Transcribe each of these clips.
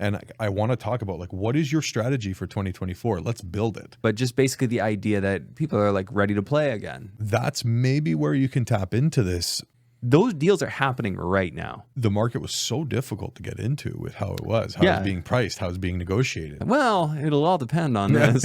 And I want to talk about like, what is your strategy for 2024? Let's build it. But just basically the idea that people are like ready to play again. That's maybe where you can tap into this. Those deals are happening right now. The market was so difficult to get into with how it was, how it's being priced, how it's being negotiated. Well, it'll all depend on this.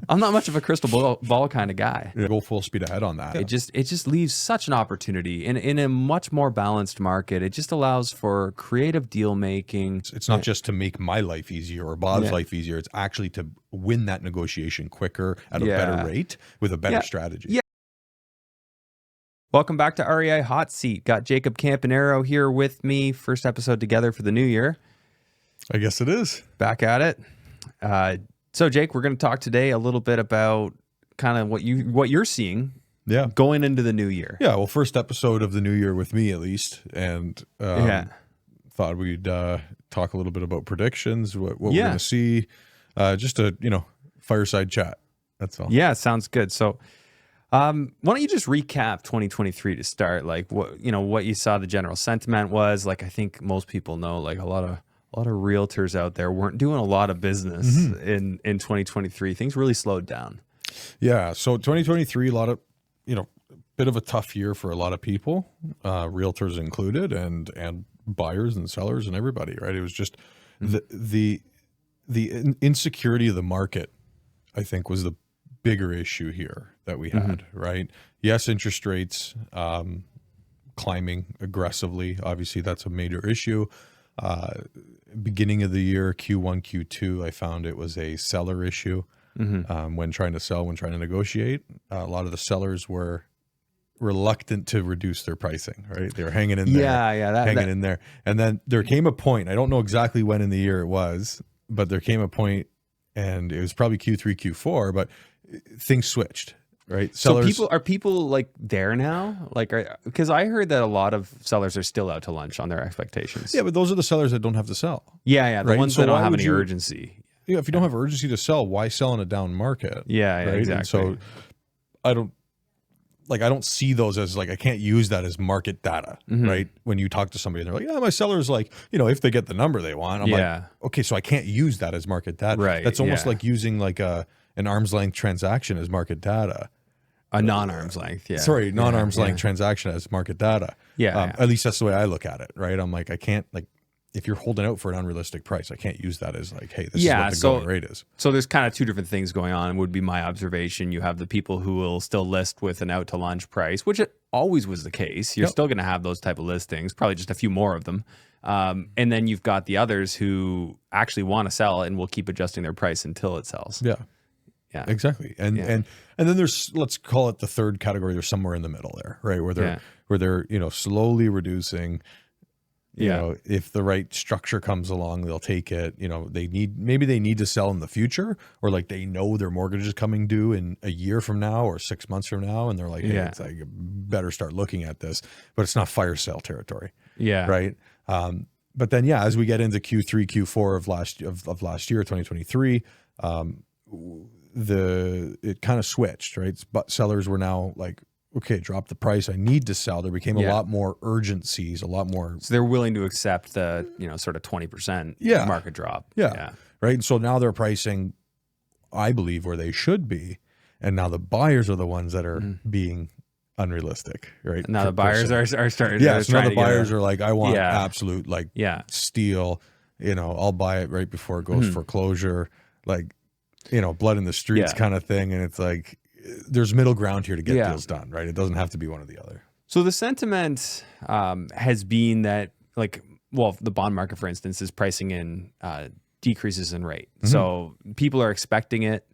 I'm not much of a crystal ball kind of guy. Go full speed ahead on that. It just leaves such an opportunity in a much more balanced market. It just allows for creative deal making. It's not just to make my life easier or Bob's life easier. It's actually to win that negotiation quicker at a better rate with a better strategy. Yeah. Welcome back to REI Hot Seat. Got Jacob Campagnaro here with me. First episode together for the new year. I guess it is. Back at it. So Jake, we're going to talk today a little bit about kind of what you're seeing going into the new year. Yeah, well, first episode of the new year with me at least. And thought we'd talk a little bit about predictions, what we're going to see. Just a, fireside chat. That's all. Yeah, sounds good. So why don't you just recap 2023 to start? Like what you saw the general sentiment was. Like I think most people know, like a lot of realtors out there weren't doing a lot of business in 2023. Things really slowed down. Yeah, so 2023, a lot of bit of a tough year for a lot of people, realtors included, and buyers and sellers and everybody. Right? It was just the insecurity of the market, I think, was the bigger issue here that we had, right? Yes, interest rates climbing aggressively. Obviously, that's a major issue. Beginning of the year, Q1, Q2, I found it was a seller issue when trying to sell, when trying to negotiate. A lot of the sellers were reluctant to reduce their pricing, right? They were hanging in there, in there. And then there came a point, I don't know exactly when in the year it was, but there came a point, and it was probably Q3, Q4, but things switched, right? Sellers, so people like there now? Like, because I heard that a lot of sellers are still out to lunch on their expectations. Yeah, but those are the sellers that don't have to sell. Yeah, the right? ones that don't have any urgency. Yeah, if you don't have urgency to sell, why sell in a down market? Yeah, right? Exactly. And so I don't see those as like, I can't use that as market data, right? When you talk to somebody and they're like, yeah, my seller's like, if they get the number they want, I'm like, okay, so I can't use that as market data. Right. That's almost like using like an arm's length transaction as market data. A non-arm's length, Sorry, non-arm's length transaction as market data. At least that's the way I look at it, right? I'm like, I can't, like, if you're holding out for an unrealistic price, I can't use that as like, hey, this is what the going rate is. So there's kind of two different things going on, would be my observation. You have the people who will still list with an out to lunch price, which it always was the case. You're still going to have those type of listings, probably just a few more of them. And then you've got the others who actually want to sell and will keep adjusting their price until it sells. Yeah, exactly. And then there's, let's call it the third category. There's somewhere in the middle there, right? Where they're slowly reducing. If the right structure comes along, they'll take it. Maybe they need to sell in the future, or like they know their mortgage is coming due in a year from now or 6 months from now, and they're like, hey, it's like, better start looking at this. But it's not fire sale territory. Yeah. Right. But then as we get into Q3, Q4 of last year, 2023, it kind of switched, right? But sellers were now like, okay, drop the price. I need to sell. There became a lot more urgencies, a lot more. So they're willing to accept the, sort of 20% market drop. Yeah. Right. And so now they're pricing, I believe, where they should be. And now the buyers are the ones that are being unrealistic, right? Now the buyers are starting. Yeah. So now the buyers are like, I want absolute steal. I'll buy it right before it goes foreclosure. Like, blood in the streets kind of thing. And it's like, there's middle ground here to get deals done, right? It doesn't have to be one or the other. So the sentiment has been that, the bond market, for instance, is pricing in decreases in rate. So people are expecting it,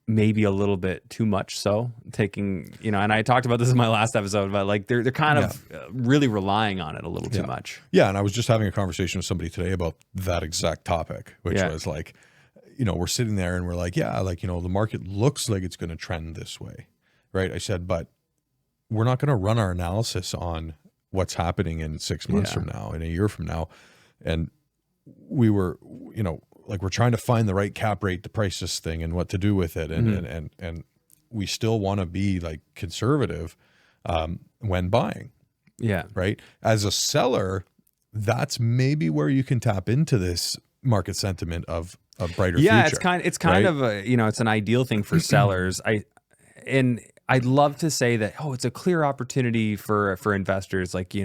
maybe a little bit too much. So taking, and I talked about this in my last episode, but like they're kind of really relying on it a little too much. Yeah, and I was just having a conversation with somebody today about that exact topic, which was like, we're sitting there and we're like, the market looks like it's going to trend this way, right? I said, but we're not going to run our analysis on what's happening in 6 months from now, in a year from now. And we were, we're trying to find the right cap rate to price this thing and what to do with it. And we still want to be like conservative when buying. Yeah. Right. As a seller, that's maybe where you can tap into this market sentiment of a brighter future. Yeah, it's kind right? of a, it's an ideal thing for sellers. I'd love to say that, it's a clear opportunity for investors. Like,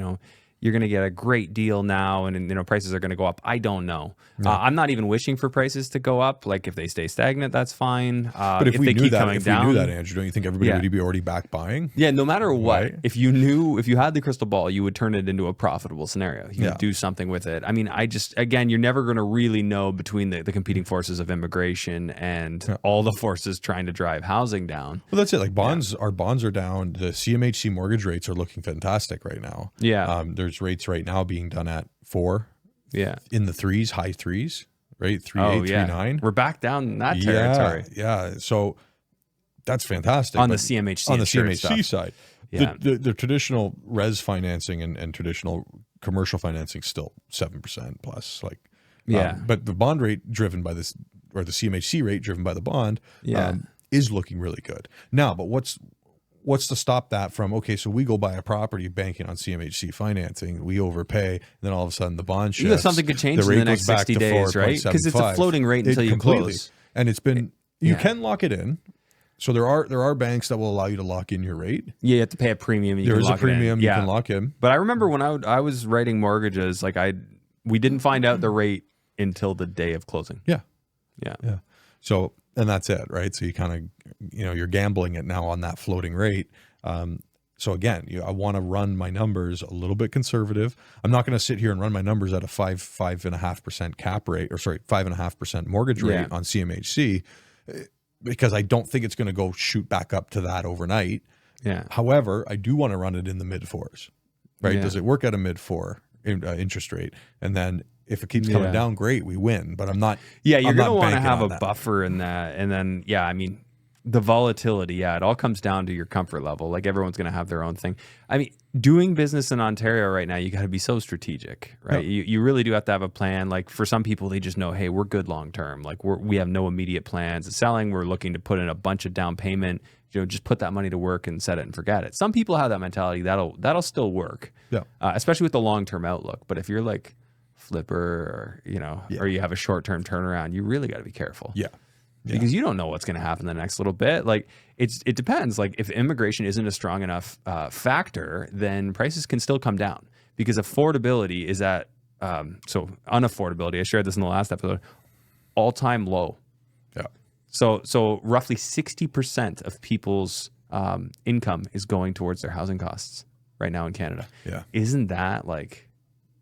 you're going to get a great deal now, and prices are going to go up. I don't know. I'm not even wishing for prices to go up. Like, if they stay stagnant, that's fine. But if we knew that, Andrew, don't you think everybody would be already back buying? Yeah, no matter what, Right. if you had the crystal ball, you would turn it into a profitable scenario. You would do something with it. I mean, again, you're never going to really know between the competing forces of immigration and all the forces trying to drive housing down. Well, that's it. Like our bonds are down. The CMHC mortgage rates are looking fantastic right now. Yeah. There's rates right now being done at 4. Yeah. In the threes, high threes, right? 3.8, 3.9. We're back down in that territory. Yeah. So that's fantastic. On the CMHC. On the CMHC side. Yeah. The traditional res financing and traditional commercial financing still 7% plus. Like, but the bond rate driven by this, or the CMHC rate driven by the bond, is looking really good. Now, but what's to stop that from, okay, so we go buy a property banking on CMHC financing, we overpay, and then all of a sudden the bond shifts. Something could change in the next 60 days, right? Because it's a floating rate until you close. And it's been, you can lock it in. So there are banks that will allow you to lock in your rate. Yeah, you have to pay a premium. There is a premium you can lock in. But I remember when I was writing mortgages, like we didn't find out the rate until the day of closing. Yeah. Yeah. So, and that's it, right? So you kind of, you're gambling it now on that floating rate. So again, I want to run my numbers a little bit conservative. I'm not going to sit here and run my numbers at a 5.5% cap rate, or 5.5% mortgage rate on CMHC, because I don't think it's going to go shoot back up to that overnight. Yeah. However, I do want to run it in the mid 4s, right? Yeah. Does it work at a mid 4 interest rate? And then if it keeps coming down, great, we win. But I'm not. Yeah, you're going to want to have a that. buffer in that. And then, I mean, the volatility, it all comes down to your comfort level. Like, everyone's going to have their own thing. I mean, doing business in Ontario right now, you got to be so strategic, right? Yeah. You really do have to have a plan. Like, for some people, they just know, hey, we're good long term. Like, we have no immediate plans of selling. We're looking to put in a bunch of down payment. Just put that money to work and set it and forget it. Some people have that mentality. That'll still work. Yeah. Especially with the long term outlook. But if you're like flipper, or or you have a short term turnaround, you really got to be careful. Yeah. Because you don't know what's going to happen the next little bit. Like, it depends. Like, if immigration isn't a strong enough factor, then prices can still come down, because affordability is at so unaffordability. I shared this in the last episode, all-time low. Yeah. So roughly 60% of people's income is going towards their housing costs right now in Canada. Yeah. Isn't that like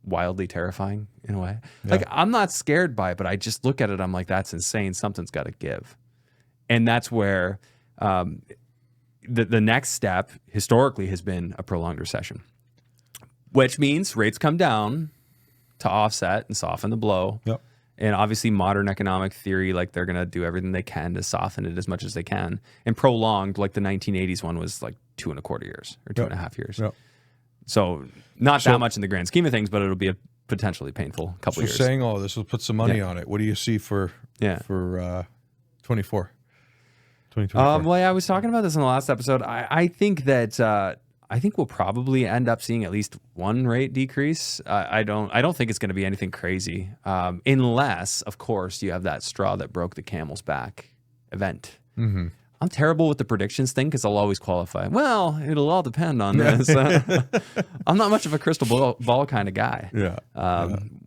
wildly terrifying in a way? Like, I'm not scared by it, but I just look at it, I'm like, that's insane. Something's got to give. And that's where the next step historically has been a prolonged recession, which means rates come down to offset and soften the blow. Yep. And obviously modern economic theory, like, they're going to do everything they can to soften it as much as they can. And prolonged, like the 1980s one was like 2.25 years or 2.5 years. Yep. So not that much in the grand scheme of things, but it'll be a potentially painful couple years. So saying all this, will put some money on it. What do you see for 24? 2024? Well, I was talking about this in the last episode. I think that I think we'll probably end up seeing at least one rate decrease. I don't think it's going to be anything crazy, unless, of course, you have that straw that broke the camel's back event. Mm-hmm. I'm terrible with the predictions thing, because I'll always qualify. Well, it'll all depend on this. I'm not much of a crystal ball kind of guy.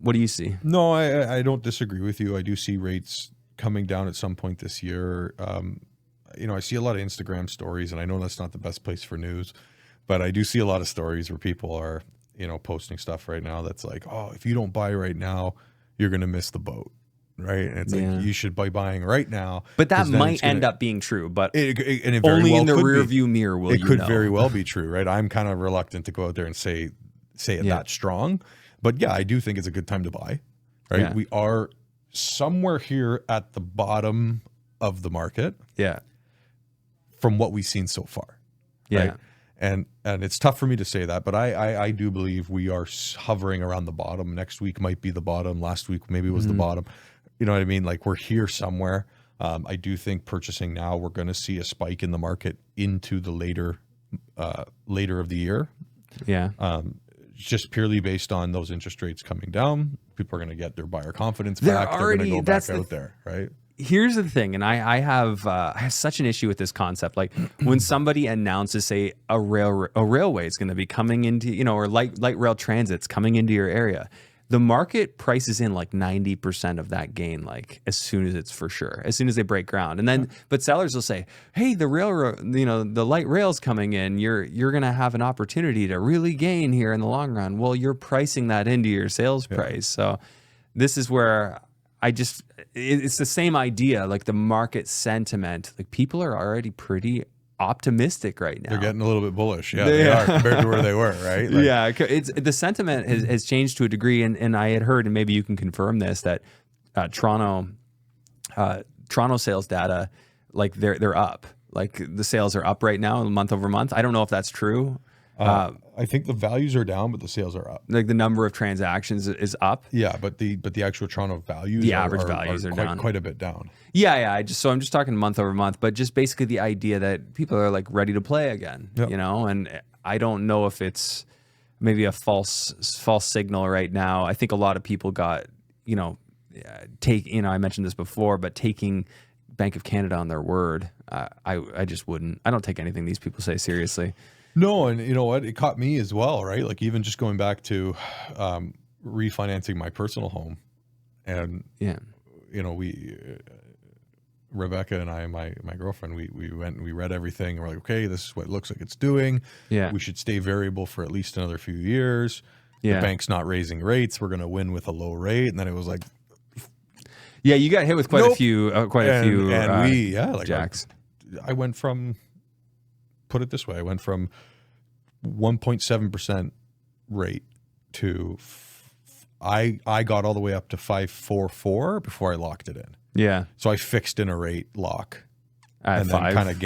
What do you see? No, I don't disagree with you. I do see rates coming down at some point this year. I see a lot of Instagram stories, and I know that's not the best place for news, but I do see a lot of stories where people are, posting stuff right now that's like, oh, if you don't buy right now, you're going to miss the boat. Right. And it's like, you should be buying right now. But that might end up being true, but it only well in the rear view mirror will it could very well be true. Right. I'm kind of reluctant to go out there and say it that strong. But yeah, I do think it's a good time to buy. Right. Yeah. We are somewhere here at the bottom of the market. Yeah. From what we've seen so far. Yeah. Right? And it's tough for me to say that, but I do believe we are hovering around the bottom. Next week might be the bottom. Last week maybe was the bottom. You know what I mean? Like, we're here somewhere. I do think purchasing now, we're going to see a spike in the market into the later of the year. Yeah. just purely based on those interest rates coming down. People are going to get their buyer confidence back. They're going to go back out there, right? Here's the thing, and I have such an issue with this concept. Like when somebody announces, say, a railway is going to be coming into, or light rail transit's coming into your area, the market prices in like 90% of that gain, like as soon as it's for sure, as soon as they break ground. And then, but sellers will say, hey, the railroad, the light rail's coming in, you're going to have an opportunity to really gain here in the long run. Well, you're pricing that into your sales price. So this is where it's the same idea, like the market sentiment, like people are already pretty optimistic right now. They're getting a little bit bullish. Yeah, they are compared to where they were, right? Like, It's the sentiment has changed to a degree. And I had heard, and maybe you can confirm this, that Toronto sales data, like they're up. Like the sales are up right now, month over month. I don't know if that's true. I think the values are down, but the sales are up. Like the number of transactions is up. Yeah, but the actual Toronto values, the average values are down quite a bit down. Yeah. I'm just talking month over month, but just basically the idea that people are like ready to play again, and I don't know if it's maybe a false signal right now. I think a lot of people got, I mentioned this before, but taking Bank of Canada on their word, I just wouldn't. I don't take anything these people say seriously. No, and you know what? It caught me as well, right? Like even just going back to refinancing my personal home, and we, Rebecca and I, my girlfriend, we went and we read everything, and we're like, okay, this is what it looks like it's doing. Yeah, we should stay variable for at least another few years. Yeah, the bank's not raising rates. We're going to win with a low rate, and then it was like, yeah, you got hit with quite a few, jacks. I went from. Put it this way, I went from 1.7% rate to I got all the way up to 5.44 before I locked it in. Yeah. So I fixed in a rate lock at and 5. then kind of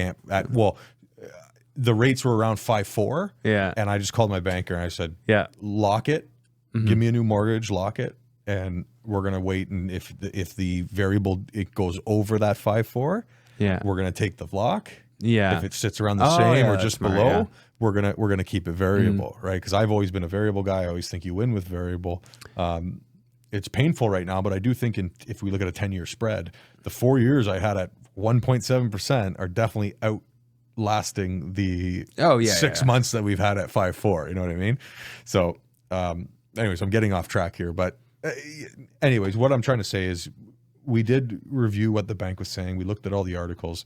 the rates were around 5.4. Yeah. And I just called my banker and I said, lock it, Mm-hmm. give me a new mortgage, lock it, and we're gonna wait. And if the variable it goes over that 5.4, we're gonna take the lock. Yeah. If it sits around the same or just smart, below, we're gonna keep it variable, right? Because I've always been a variable guy. I always think you win with variable. It's painful right now, but I do think if we look at a 10-year spread, the 4 years I had at 1.7% are definitely outlasting the 6 months that we've had at 5.4. You know what I mean? So, anyways, I'm getting off track here, but anyways, what I'm trying to say is we did review what the bank was saying. We looked at all the articles.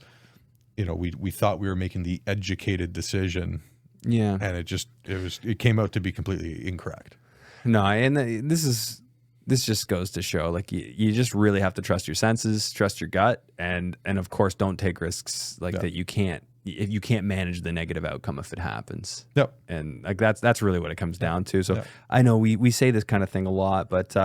We thought we were making the educated decision. Yeah. And it came out to be completely incorrect. No, and this just goes to show, like, you just really have to trust your senses, trust your gut, and of course don't take risks that you can't manage the negative outcome if it happens. Yep. And like that's really what it comes down to. So I know we say this kind of thing a lot, but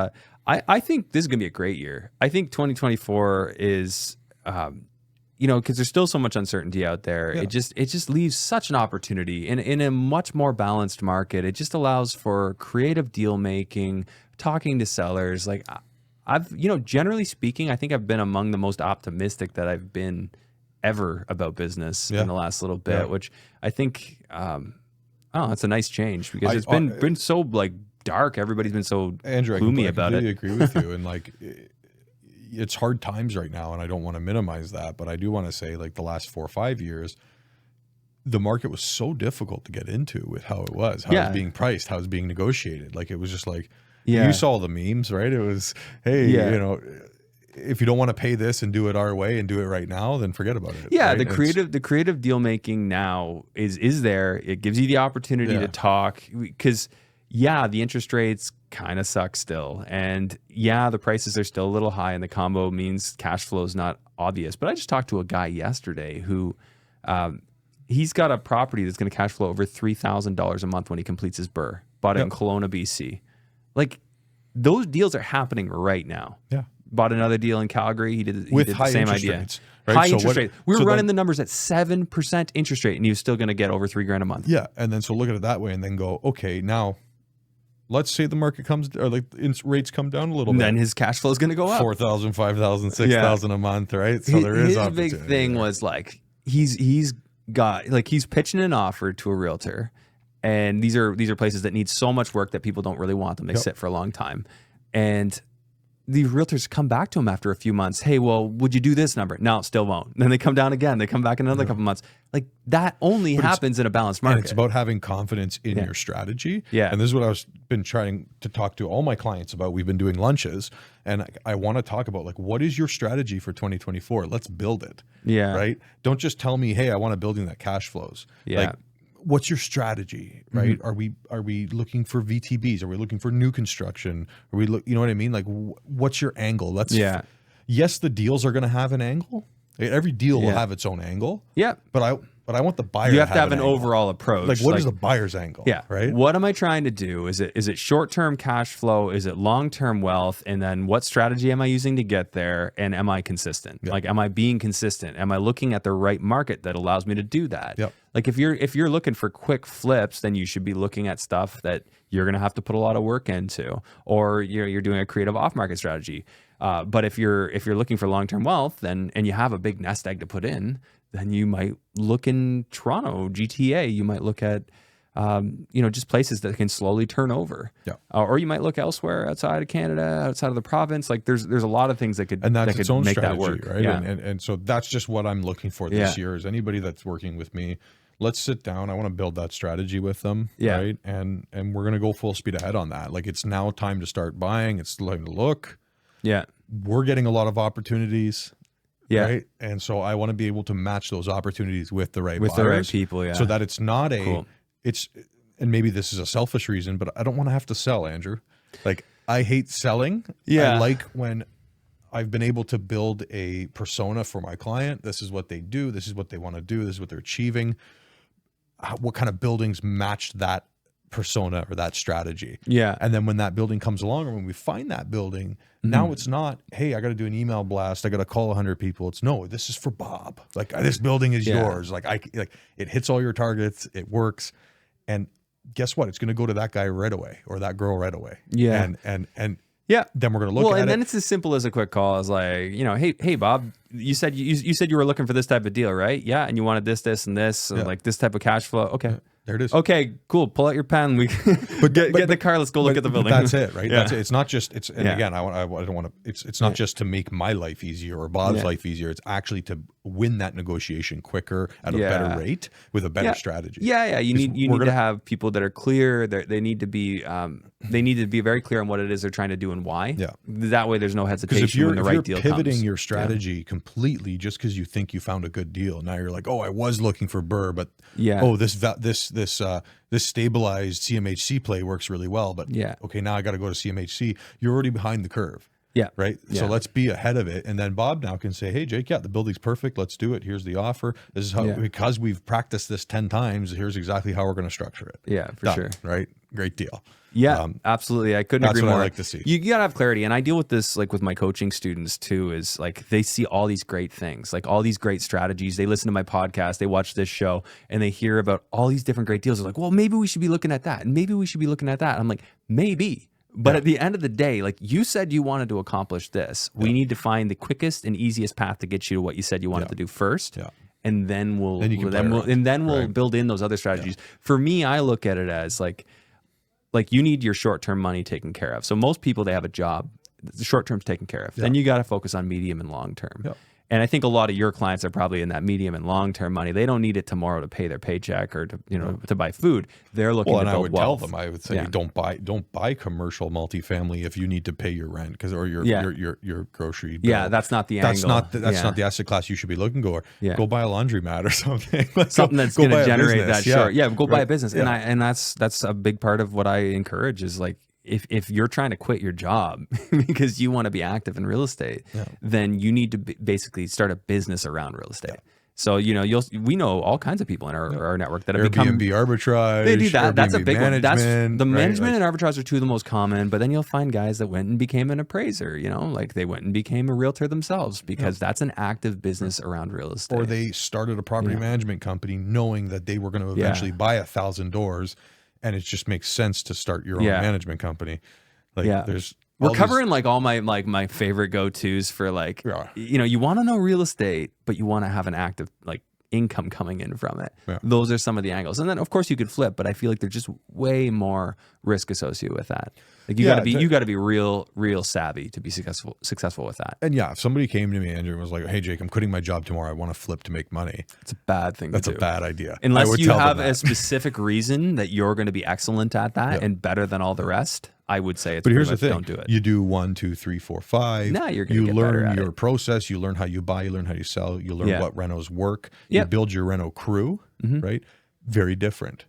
I think this is gonna be a great year. I think 2024 is because there's still so much uncertainty out there. Yeah. It just leaves such an opportunity in a much more balanced market. It just allows for creative deal making, talking to sellers. Like I've, generally speaking, I think I've been among the most optimistic that I've been ever about business in the last little bit, which I think, it's a nice change because it's been so like dark. Everybody's been so gloomy about it. I completely agree with you. And like, it's hard times right now, and I don't want to minimize that, but I do want to say, like, the last 4 or 5 years, the market was so difficult to get into with how it was, how it was being priced, how it was being negotiated. Like, it was just like, you saw the memes, right? It was, hey, if you don't want to pay this and do it our way and do it right now, then forget about it. Yeah, right? the creative deal making now is there. It gives you the opportunity to talk because the interest rates kind of suck still. And the prices are still a little high, and the combo means cash flow is not obvious. But I just talked to a guy yesterday who he's got a property that's going to cash flow over $3,000 a month when he completes his BRRRR. Bought it in Kelowna, BC. Like, those deals are happening right now. Yeah. Bought another deal in Calgary. He did with the high same interest idea. Rates, right? High interest rate. We were running the numbers at 7% interest rate, and he was still going to get over $3,000 a month. Yeah, and then so look at it that way, and then go, okay, now let's say the market comes, or like rates come down a little bit. Then his cash flow is going to go up. 4,000, 5,000, 6,000 a month, right? So there is opportunity. His big thing was like he's pitching an offer to a realtor, And these are places that need so much work that people don't really want them. They sit for a long time. And the realtors come back to them after a few months. Hey, well, would you do this number? No, still won't. Then they come down again. They come back in another couple months. Like that only happens in a balanced market. And it's about having confidence in your strategy. Yeah. And this is what I've been trying to talk to all my clients about. We've been doing lunches, and I want to talk about, like, what is your strategy for 2024? Let's build it. Yeah. Right. Don't just tell me, hey, I want a building that cash flows. Yeah. Like, what's your strategy, right? Are we looking for VTBs? Are we looking for new construction? Are we you know what I mean? Like, what's your angle? Yes, the deals are going to have an angle. Every deal will have its own angle. Yeah. But I want the buyer. You have to have an angle. overall approach. Like, what is the buyer's angle? Yeah. Right. What am I trying to do? Is it short-term cash flow? Is it long-term wealth? And then what strategy am I using to get there? And am I consistent? Yeah. Like, am I being consistent? Am I looking at the right market that allows me to do that? Yep. Like, if you're looking for quick flips, then you should be looking at stuff that you're going to have to put a lot of work into, or you're doing a creative off-market strategy. But if you're looking for long-term wealth, and you have a big nest egg to put in, then you might look in Toronto, GTA. You might look at, just places that can slowly turn over. Yeah. Or you might look elsewhere outside of Canada, outside of the province. Like, there's a lot of things that could its own make strategy, that work, right? Yeah. And so that's just what I'm looking for this year. Is anybody that's working with me, let's sit down. I want to build that strategy with them, right? And we're gonna go full speed ahead on that. Like, it's now time to start buying. It's time to look. Yeah. We're getting a lot of opportunities. Yeah. Right. And so I want to be able to match those opportunities with the right buyers, the right people. Yeah. So that it's not and maybe this is a selfish reason, but I don't want to have to sell, Andrew. Like, I hate selling. Yeah. I like when I've been able to build a persona for my client. This is what they do. This is what they want to do. This is what they're achieving. What kind of buildings match that persona or that strategy? Yeah. And then when that building comes along, or when we find that building, now it's not, hey, I got to do an email blast, I got to call 100 people. It's, no, this is for Bob. Like, this building is yours. Like, it hits all your targets. It works. And guess what? It's going to go to that guy right away, or that girl right away. Yeah. And yeah, then we're going to look at it. And then it's as simple as a quick call. It's like, hey, Bob, you said you were looking for this type of deal, right? Yeah. And you wanted this, and this, and like this type of cash flow. Okay. Yeah. There it is. Okay, cool. Pull out your pen. We get the car. Let's go look at the building. That's it, right? Yeah. That's it. It's not just. Again, I don't want to. It's not just to make my life easier or Bob's life easier. It's actually to win that negotiation quicker at a better rate with a better strategy. Yeah. You need to have people that are clear. They need to be. They need to be very clear on what it is they're trying to do and why. Yeah. That way, there's no hesitation when the right deal comes. If you're pivoting your strategy completely just because you think you found a good deal, now you're like, oh, I was looking for Burr, but this stabilized CMHC play works really well, but okay, now I got to go to CMHC. You're already behind the curve. Yeah. Right. Yeah. So let's be ahead of it. And then Bob now can say, hey, Jake, the building's perfect. Let's do it. Here's the offer. This is how, because we've practiced this 10 times, here's exactly how we're going to structure it. Yeah, for sure. Right. Great deal. Yeah, absolutely. I couldn't agree more. That's what I like to see. You got to have clarity. And I deal with this, like, with my coaching students too, is like, they see all these great things, like all these great strategies. They listen to my podcast, they watch this show, and they hear about all these different great deals. They're like, well, maybe we should be looking at that. And maybe we should be looking at that. I'm like, maybe. But at the end of the day, like, you said you wanted to accomplish this. We need to find the quickest and easiest path to get you to what you said you wanted to do first. Yeah. And then we'll build in those other strategies. For me, I look at it as like you need your short-term money taken care of. So most people, they have a job, the short-term's taken care of. Then you got to focus on medium and long-term. Yeah. And I think a lot of your clients are probably in that medium and long-term money. They don't need it tomorrow to pay their paycheck or to to buy food. They're looking to build wealth. I would say don't buy commercial multifamily if you need to pay your rent or your grocery bill. Yeah, that's not the angle. That's not the asset class you should be looking for. Yeah. Go buy a laundromat or something. Something that's going to generate that short. Yeah, go buy a business. Yeah. And that's a big part of what I encourage is like, if you're trying to quit your job because you want to be active in real estate, then you need to basically start a business around real estate. Yeah. So, we know all kinds of people in our network that have become Airbnb arbitrage. They do that. Airbnb that's a big one. That's the management right? and arbitrage are two of the most common, but then you'll find guys that went and became an appraiser, like they went and became a realtor themselves because that's an active business around real estate. Or they started a property management company knowing that they were going to eventually buy 1,000 doors. And it just makes sense to start your own management company. We're covering like all my favorite go-tos for like, you want to know real estate, but you want to have an active like income coming in from it. Yeah. Those are some of the angles. And then of course you could flip, but I feel like there's just way more risk associated with that. Like you got to be real savvy to be successful with that. And yeah, if somebody came to me, Andrew, and was like, "Hey, Jake, I'm quitting my job tomorrow. I want to flip to make money." It's a bad thing That's to do. a bad idea. Unless you have a specific reason that you're going to be excellent at that and better than all the rest, I would say it's But here's the thing. Don't do it. You do 1, 2, 3, 4, 5. Now you're going to get learn better at your it. process. You learn how you buy. You learn how you sell. You learn what renos work. You Yep. build your reno crew, right? Very different.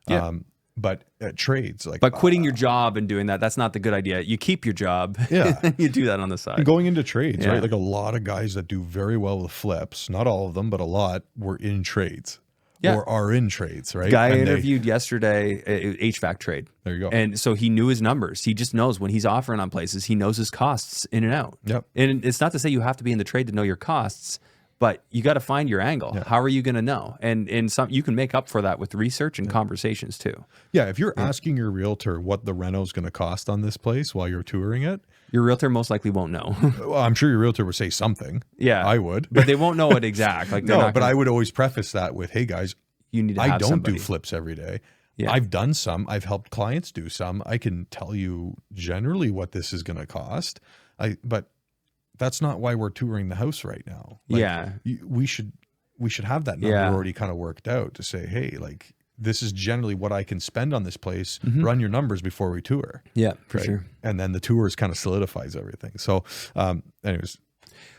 Yeah. But trades like But quitting your job and doing that's not the good idea. You keep your job. Yeah. You do that on the side. going into trades, Yeah. right? Like a lot of guys that do very well with flips, not all of them, but a lot were in trades or are in trades, right? Guy I And interviewed yesterday, HVAC trade. There you go. And so he knew his numbers. He just knows when he's offering on places, he knows his costs in and out. Yep. And it's not to say you have to be in the trade to know your costs, but you got to find your angle. Yeah. How are you going to know? And some you can make up for that with research and conversations too. Yeah, if you're asking your realtor what the reno is going to cost on this place while you're touring it, Your realtor most likely won't know. well, I'm sure your realtor would say something. Yeah. I would. But they won't know it exact. Like they're No, not but gonna- I would always preface that with, "Hey guys, you need to I have don't somebody. do flips every day. Yeah. I've done some. I've helped clients do some. I can tell you generally what this is going to cost. But that's not why we're touring the house right now. Like, Yeah. we should have that number Yeah. already kind of worked out to say, hey, like this is generally what I can spend on this place. Mm-hmm. Run your numbers before we tour. Yeah, for right? sure. And then the tours kind of solidifies everything. So, anyways,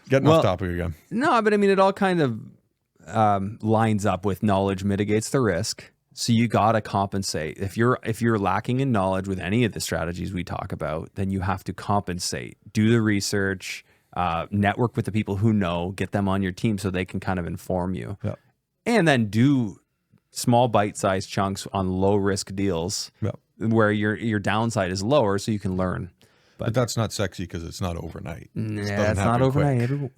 getting off topic again. No, but I mean, it all kind of lines up with knowledge mitigates the risk. So you got to compensate. If you're lacking in knowledge with any of the strategies we talk about, then you have to compensate. Do the research, network with the people who know, get them on your team so they can kind of inform you. Yeah. And then do small bite-sized chunks on low-risk deals Yeah. where your downside is lower so you can learn. But that's not sexy because it's not overnight. It doesn't Yeah, it's not happen overnight. quick.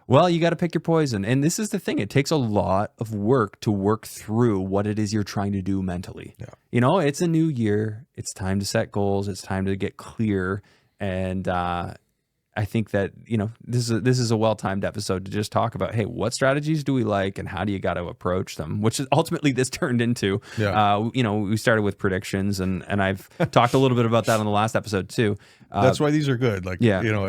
Well, you got to pick your poison. And this is the thing. It takes a lot of work to work through what it is you're trying to do mentally. Yeah. You know, it's a new year. It's time to set goals. It's time to get clear. And I think that, you know, this is a well-timed episode to just talk about, hey, what strategies do we like and how do you got to approach them? Which is ultimately this turned into. Yeah. You know, we started with predictions and I've talked a little bit about that on the last episode too. That's why these are good. Like, yeah. you know,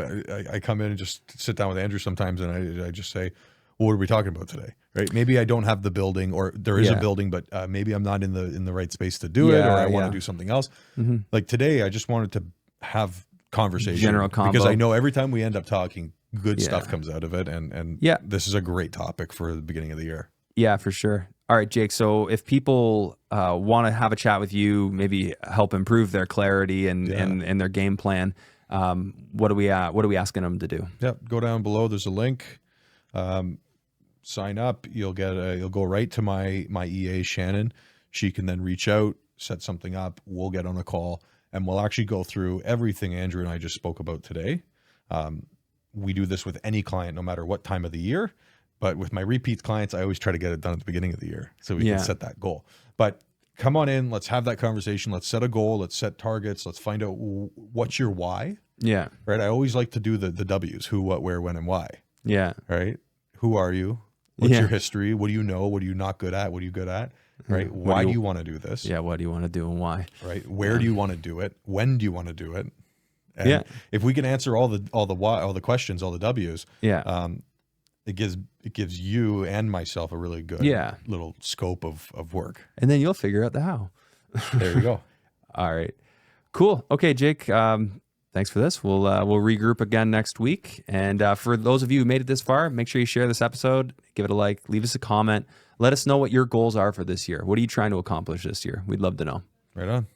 I come in and just sit down with Andrew sometimes and I just say, well, what are we talking about today? Right? Maybe I don't have the building or there is a building, but maybe I'm not in the right space to do it or I want to do something else. Mm-hmm. Like today, I just wanted to have conversation. General combo. Because I know every time we end up talking, good stuff comes out of it. And Yeah. this is a great topic for the beginning of the year. Yeah, for sure. All right, Jake. So if people want to have a chat with you, maybe help improve their clarity and their game plan, what are we asking them to do? Yeah, go down below. There's a link. Sign up. You'll go right to my EA Shannon. She can then reach out, set something up. We'll get on a call and we'll actually go through everything Andrew and I just spoke about today. We do this with any client, no matter what time of the year. But with my repeat clients, I always try to get it done at the beginning of the year so we can set that goal. But come on in. Let's have that conversation. Let's set a goal. Let's set targets. Let's find out what's your why. Yeah. Right. I always like to do the W's: who, what, where, when, and why. Yeah. Right. Who are you? What's your history? What do you know? What are you not good at? What are you good at? Right. Why do you want to do this? Yeah. What do you want to do and why? Right. Where do you want to do it? When do you want to do it? And if we can answer all the why, all the questions, all the W's, it gives you and myself a really good little scope of work. And then you'll figure out the how. There you go. All right. Cool. Okay, Jake. Thanks for this. We'll regroup again next week. And for those of you who made it this far, make sure you share this episode, give it a like, leave us a comment. Let us know what your goals are for this year. What are you trying to accomplish this year? We'd love to know. Right on.